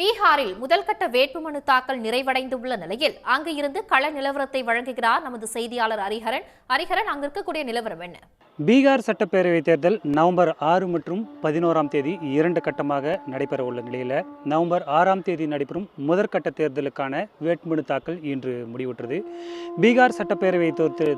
பீகாரில் முதல்கட்ட வேட்புமனு தாக்கல் நிறைவடைந்துள்ள நிலையில் அங்கு இருந்து கள நிலவரத்தை வழங்குகிறார் நமது செய்தியாளர் ஹரிஹரன். ஹரிஹரன், அங்கு இருக்கக்கூடிய நிலவரம் என்ன? பீகார் சட்டப்பேரவை தேர்தல் நவம்பர் 6 மற்றும் 11ஆம் தேதி 2 கட்டமாக நடைபெற உள்ள நிலையில் நவம்பர் 6ஆம் தேதி நடைபெறும் முதற்கட்ட தேர்தலுக்கான வேட்புமனு தாக்கல் இன்று முடிவுற்றது. பீகார் சட்டப்பேரவை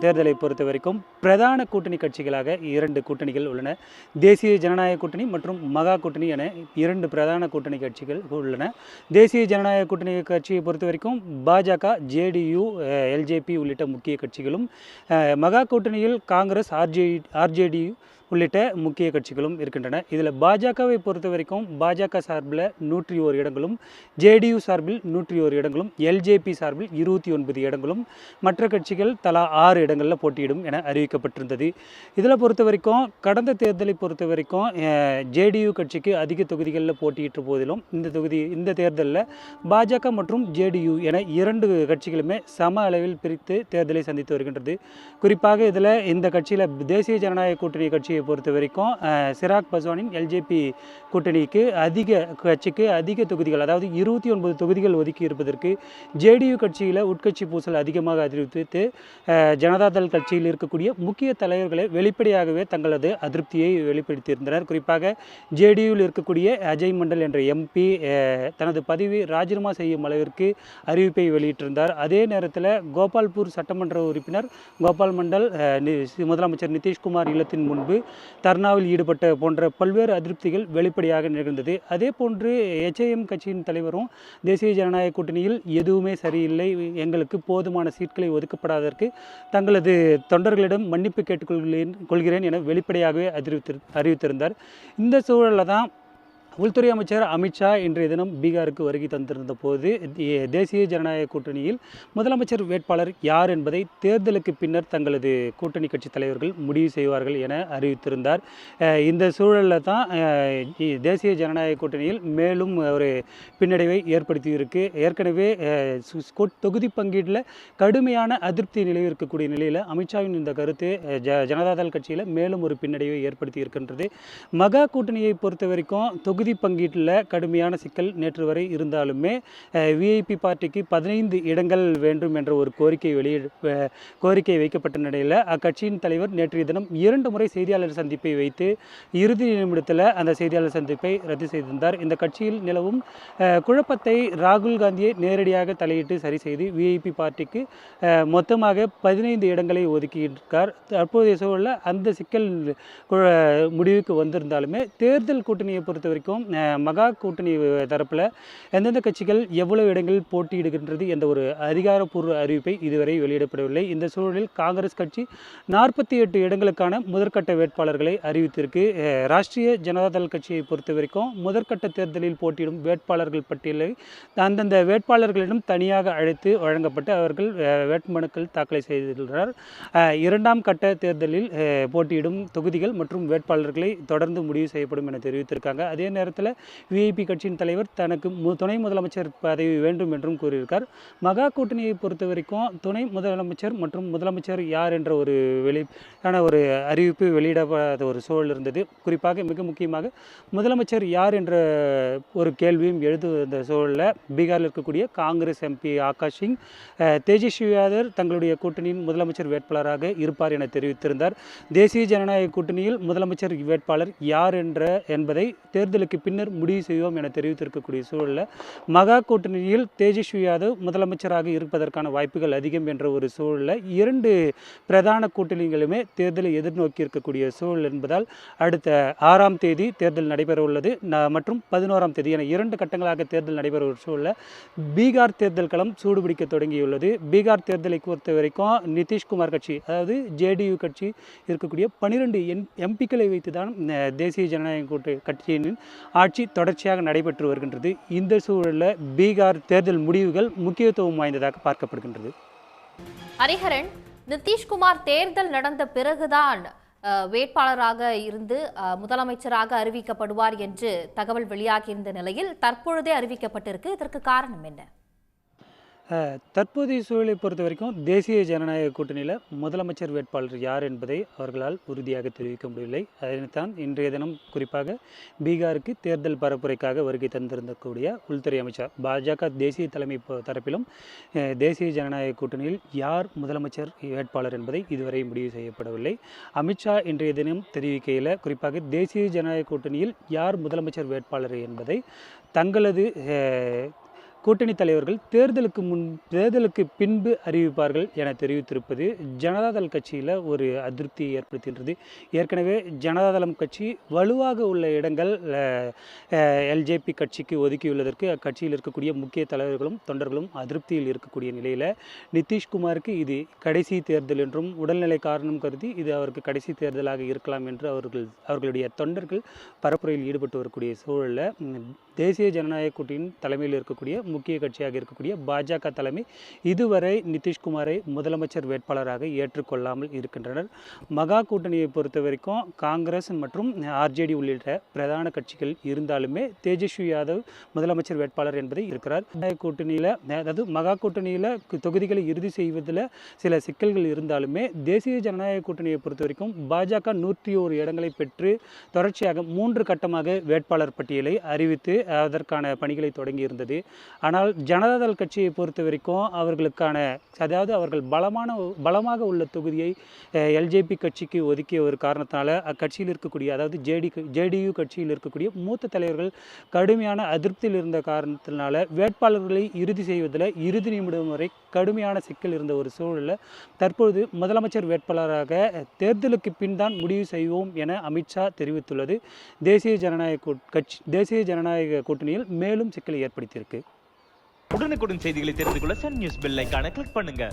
தேர்தலை பொறுத்த வரைக்கும் பிரதான கூட்டணி கட்சிகளாக 2 கூட்டணிகள் உள்ளன. தேசிய ஜனநாயக கூட்டணி மற்றும் மகா கூட்டணி என 2 பிரதான கூட்டணி கட்சிகள் உள்ளன. தேசிய ஜனநாயக கூட்டணி கட்சியை பொறுத்த வரைக்கும் பாஜக, ஜேடியு, எல்ஜேபி உள்ளிட்ட முக்கிய கட்சிகளும், மகா கூட்டணியில் காங்கிரஸ், ஆர்ஜேடி உள்ளிட்ட முக்கிய கட்சிகளும் இருக்கின்றன. இதில் பாஜகவை பொறுத்த வரைக்கும் பாஜக சார்பில் 101 இடங்களும், ஜேடியு சார்பில் 101 இடங்களும், எல்ஜேபி சார்பில் 29 இடங்களும், மற்ற கட்சிகள் தலா 6 இடங்களில் போட்டியிடும் என அறிவிக்கப்பட்டிருந்தது. இதில் பொறுத்த வரைக்கும் கடந்த தேர்தலை பொறுத்த வரைக்கும் ஜேடியு கட்சிக்கு அதிக தொகுதிகளில் போட்டியிட்ட போதிலும் இந்த தேர்தலில் பாஜக மற்றும் ஜேடியு என 2 கட்சிகளுமே சம அளவில் பிரித்து தேர்தலை சந்தித்து வருகின்றது. குறிப்பாக இதில் இந்த கட்சியில் தேசிய ஜனநாயக கூட்டணி கட்சியை பொறுத்த வரைக்கும் சிராக் பஸ்வானின் எல்ஜேபி கூட்டணிக்கு அதிக தொகுதிகள், அதாவது 29 தொகுதிகள் ஒதுக்கி இருப்பதற்கு ஜேடியு கட்சியில் உட்கட்சி பூசல் அதிகமாக அறிவித்து ஜனதாதள் கட்சியில் இருக்கக்கூடிய முக்கிய தலைவர்களை வெளிப்படையாகவே தங்களது அதிருப்தியை வெளிப்படுத்தியிருந்தனர். குறிப்பாக ஜேடியுவில் இருக்கக்கூடிய அஜய் மண்டல் என்ற எம்பி தனது பதவி ராஜினாமா செய்யும் அளவிற்கு அறிவிப்பை வெளியிட்டிருந்தார். அதே நேரத்தில் கோபால்பூர் சட்டமன்ற உறுப்பினர் கோபால் மண்டல் முதலமைச்சர் நிதிஷ்குமார் இல்லத்தின் முன்பு தர்ணாவில் ஈடுபட்ட போன்ற பல்வேறு அதிருப்திகள் வெளிப்படையாக நிகழ்ந்தது. அதே போன்று HIM கட்சியின் தலைவரும் தேசிய ஜனநாயக கூட்டணியில் எதுவுமே சரியில்லை, எங்களுக்கு போதுமான சீட்களை ஒதுக்கப்படாததற்கு தங்களது தொண்டர்களிடம் மன்னிப்பு கேட்டுக்கொள்கிறேன் என வெளிப்படையாகவே அறிவித்திருந்தார். இந்த சூழலில் தான் உள்துறை அமைச்சர் அமித்ஷா இன்றைய தினம் பீகாருக்கு வருகை தந்திருந்த போது தேசிய ஜனநாயக கூட்டணியில் முதலமைச்சர் வேட்பாளர் யார் என்பதை தேர்தலுக்கு பின்னர் தங்களது கூட்டணி கட்சி தலைவர்கள் முடிவு செய்வார்கள் என அறிவித்திருந்தார். இந்த சூழலில் தான் தேசிய ஜனநாயக கூட்டணியில் மேலும் ஒரு பின்னடைவை ஏற்படுத்தியிருக்கு. ஏற்கனவே தொகுதி பங்கீட்டில் கடுமையான அதிருப்தி நிலவிருக்கக்கூடிய நிலையில் அமித்ஷாவின் இந்த கருத்து ஜனதாதள் கட்சியில் மேலும் ஒரு பின்னடைவை ஏற்படுத்தி இருக்கின்றது. மகா கூட்டணியை பொறுத்த வரைக்கும் தொகுதி பங்கீட்டில் கடுமையான சிக்கல் நேற்று வரை இருந்தாலுமே விஐபி பார்ட்டிக்கு 15 இடங்கள் வேண்டும் என்ற ஒரு கோரிக்கை வைக்கப்பட்ட நிலையில் அக்கட்சியின் தலைவர் நேற்றைய தினம் 2 முறை செய்தியாளர் சந்திப்பை வைத்து இறுதி நிமிடத்தில் அந்த செய்தியாளர் சந்திப்பை ரத்து செய்திருந்தார். இந்த கட்சியில் நிலவும் குழப்பத்தை ராகுல் காந்தியை நேரடியாக தலையிட்டு சரி செய்து விஐபி பார்ட்டிக்கு மொத்தமாக 15 இடங்களை ஒதுக்கியிருக்கார். தற்போதைய சூழலில் அந்த சிக்கல் முடிவுக்கு வந்திருந்தாலுமே தேர்தல் கூட்டணியை பொறுத்த வரைக்கும் மகா கூட்டணி தரப்பில் எந்தெந்த கட்சிகள் எவ்வளவு இடங்களில் போட்டியிடுகின்றது என்ற ஒரு அதிகாரப்பூர்வ அறிவிப்பை இதுவரை வெளியிடப்படவில்லை. இந்த சூழலில் காங்கிரஸ் கட்சி 48 இடங்களுக்கான முதற்கட்ட வேட்பாளர்களை அறிவித்திருக்கு. ராஷ்டிரிய ஜனதாதள் கட்சியை பொறுத்த வரைக்கும் முதற்கட்ட தேர்தலில் போட்டியிடும் வேட்பாளர்கள் பட்டியலை அந்தந்த வேட்பாளர்களிடம் தனியாக அழைத்து வழங்கப்பட்டு அவர்கள் வேட்புமனுக்கள் தாக்கலை செய்துள்ளனர். 2ஆம் கட்ட தேர்தலில் போட்டியிடும் தொகுதிகள் மற்றும் வேட்பாளர்களை தொடர்ந்து முடிவு செய்யப்படும் என தெரிவித்திருக்காங்க. அதே நேரத்தில் விஐபி கட்சியின் தலைவர் தனக்கு துணை முதலமைச்சர் பதவி வேண்டும் என்றும் கூறியிருக்கார். மகா கூட்டணியை பொறுத்த வரைக்கும் துணை முதலமைச்சர் மற்றும் முதலமைச்சர் யார் என்ற ஒரு ஒரு அறிவிப்பு வெளியிடப்படாத ஒரு சூழல் இருந்தது. குறிப்பாக மிக முக்கியமாக முதலமைச்சர் யார் என்ற ஒரு கேள்வியும் எழுதுவந்த சூழலில் பீகாரில் இருக்கக்கூடிய காங்கிரஸ் எம்பி ஆகாஷ் சிங் தேஜஸ்வி யாதவ் தங்களுடைய கூட்டணியின் முதலமைச்சர் வேட்பாளராக இருப்பார் என தெரிவித்திருந்தார். தேசிய ஜனநாயக கூட்டணியில் முதலமைச்சர் வேட்பாளர் யார் என்பதை தேர்தலுக்கு பின்னர் முடிவு செய்வோம் என தெரிவித்திருக்கக்கூடிய சூழலில் மகா கூட்டணியில் தேஜஸ்வி யாதவ் முதலமைச்சராக இருப்பதற்கான வாய்ப்புகள் அதிகம் என்ற ஒரு சூழலில் 2 பிரதான கூட்டணிகளுமே தேர்தலை எதிர்நோக்கி இருக்கக்கூடிய சூழல் என்பதால் அடுத்த 6ஆம் தேதி தேர்தல் நடைபெற உள்ளது மற்றும் 11ஆம் தேதி என 2 கட்டங்களாக தேர்தல் நடைபெற ஒரு சூழலில் பீகார் தேர்தல் களம் சூடுபிடிக்க தொடங்கியுள்ளது. பீகார் தேர்தலை பொறுத்த வரைக்கும் நிதிஷ்குமார் கட்சி, அதாவது ஜேடியு கட்சி இருக்கக்கூடிய 12 எம்பிக்களை வைத்து தான் தேசிய ஜனநாயக கட்சியின் ஆட்சி தொடர்ச்சியாக நடைபெற்று வருகின்றது. இந்த சூழலில் பீகார் தேர்தல் முடிவுகள் முக்கியத்துவம் வாய்ந்ததாக பார்க்கப்படுகின்றது. ஹரிஹரன், நிதிஷ்குமார் தேர்தல் நடந்த பிறகுதான் வேட்பாளராக இருந்து முதலமைச்சராக அறிவிக்கப்படுவார் என்று தகவல் வெளியாகியிருந்த நிலையில் தற்பொழுதே அறிவிக்கப்பட்டிருக்கு. இதற்கு காரணம் என்ன? தற்போதைய சூழலை பொறுத்த வரைக்கும் தேசிய ஜனநாயக கூட்டணியில் முதலமைச்சர் வேட்பாளர் யார் என்பதை அவர்களால் உறுதியாக தெரிவிக்க முடியவில்லை. அதனைத்தான் இன்றைய தினம் குறிப்பாக பீகாருக்கு தேர்தல் பரப்புரைக்காக வருகை தந்திருந்தக்கூடிய உள்துறை அமைச்சர் பாஜக தேசிய தலைமை தரப்பிலும் தேசிய ஜனநாயக கூட்டணியில் யார் முதலமைச்சர் வேட்பாளர் என்பதை இதுவரை முடிவு செய்யப்படவில்லை. அமித்ஷா இன்றைய தினம் தெரிவிக்கையில் குறிப்பாக தேசிய ஜனநாயக கூட்டணியில் யார் முதலமைச்சர் வேட்பாளர் என்பதை தங்களது கூட்டணி தலைவர்கள் தேர்தலுக்கு பின்பு அறிவிப்பார்கள் என தெரிவித்திருப்பது ஜனதாதள் கட்சியில் ஒரு அதிருப்தியை ஏற்படுத்துகின்றது. ஏற்கனவே ஜனதாதளம் கட்சி வலுவாக உள்ள இடங்கள் எல்ஜேபி கட்சிக்கு ஒதுக்கியுள்ளதற்கு அக்கட்சியில் இருக்கக்கூடிய முக்கிய தலைவர்களும் தொண்டர்களும் அதிருப்தியில் இருக்கக்கூடிய நிலையில் நிதிஷ்குமாருக்கு இது கடைசி தேர்தல் என்றும் உடல்நிலை காரணம் கருதி இது அவருக்கு கடைசி தேர்தலாக இருக்கலாம் என்று அவர்களுடைய தொண்டர்கள் பரப்புரையில் ஈடுபட்டு வரக்கூடிய சூழலில் தேசிய ஜனநாயக கூட்டணியின் தலைமையில் இருக்கக்கூடிய முக்கிய கட்சியாக இருக்கக்கூடிய பாஜக தலைமை இதுவரை நிதிஷ்குமாரை முதலமைச்சர் வேட்பாளராக ஏற்றுக்கொள்ளாமல் இருக்கின்றனர். மகா கூட்டணியை பொறுத்த வரைக்கும் காங்கிரஸ் மற்றும் ஆர்ஜேடி உள்ளிட்ட பிரதான கட்சிகள் இருந்தாலுமே தேஜஸ்வி யாதவ் முதலமைச்சர் வேட்பாளர் என்பதை இருக்கிறார். கூட்டணியில் அதாவது மகா கூட்டணியில் தொகுதிகளை இறுதி செய்வதில் சில சிக்கல்கள் இருந்தாலுமே தேசிய ஜனநாயக கூட்டணியை பொறுத்த வரைக்கும் பாஜக 101 இடங்களை பெற்று தொடர்ச்சியாக 3 கட்டமாக வேட்பாளர் பட்டியலை அறிவித்து அதற்கான பணிகளை தொடங்கி இருந்தது. ஆனால் ஜனதாதள் கட்சியை பொறுத்த வரைக்கும் அவர்கள் பலமாக உள்ள தொகுதியை எல்ஜேபி கட்சிக்கு ஒதுக்கிய ஒரு காரணத்தினால அக்கட்சியில் இருக்கக்கூடிய அதாவது ஜேடியு கட்சியில் இருக்கக்கூடிய மூத்த தலைவர்கள் கடுமையான அதிருப்தியில் இருந்த காரணத்தினால வேட்பாளர்களை இறுதி செய்வதில் இறுதி நிமிடம் வரை கடுமையான சிக்கல் இருந்த ஒரு சூழலில் தற்பொழுது முதலமைச்சர் வேட்பாளராக தேர்தலுக்கு பின் தான் முடிவு செய்வோம் என அமித்ஷா தெரிவித்துள்ளது. தேசிய ஜனநாயக கூட்டணியில் மேலும் சிக்கலை ஏற்படுத்தியிருக்கு. உடனுக்குடன் செய்திகளை தெரிந்து கொள்ள சன் நியூஸ் பெல் ஐகானை கிளிக் பண்ணுங்க.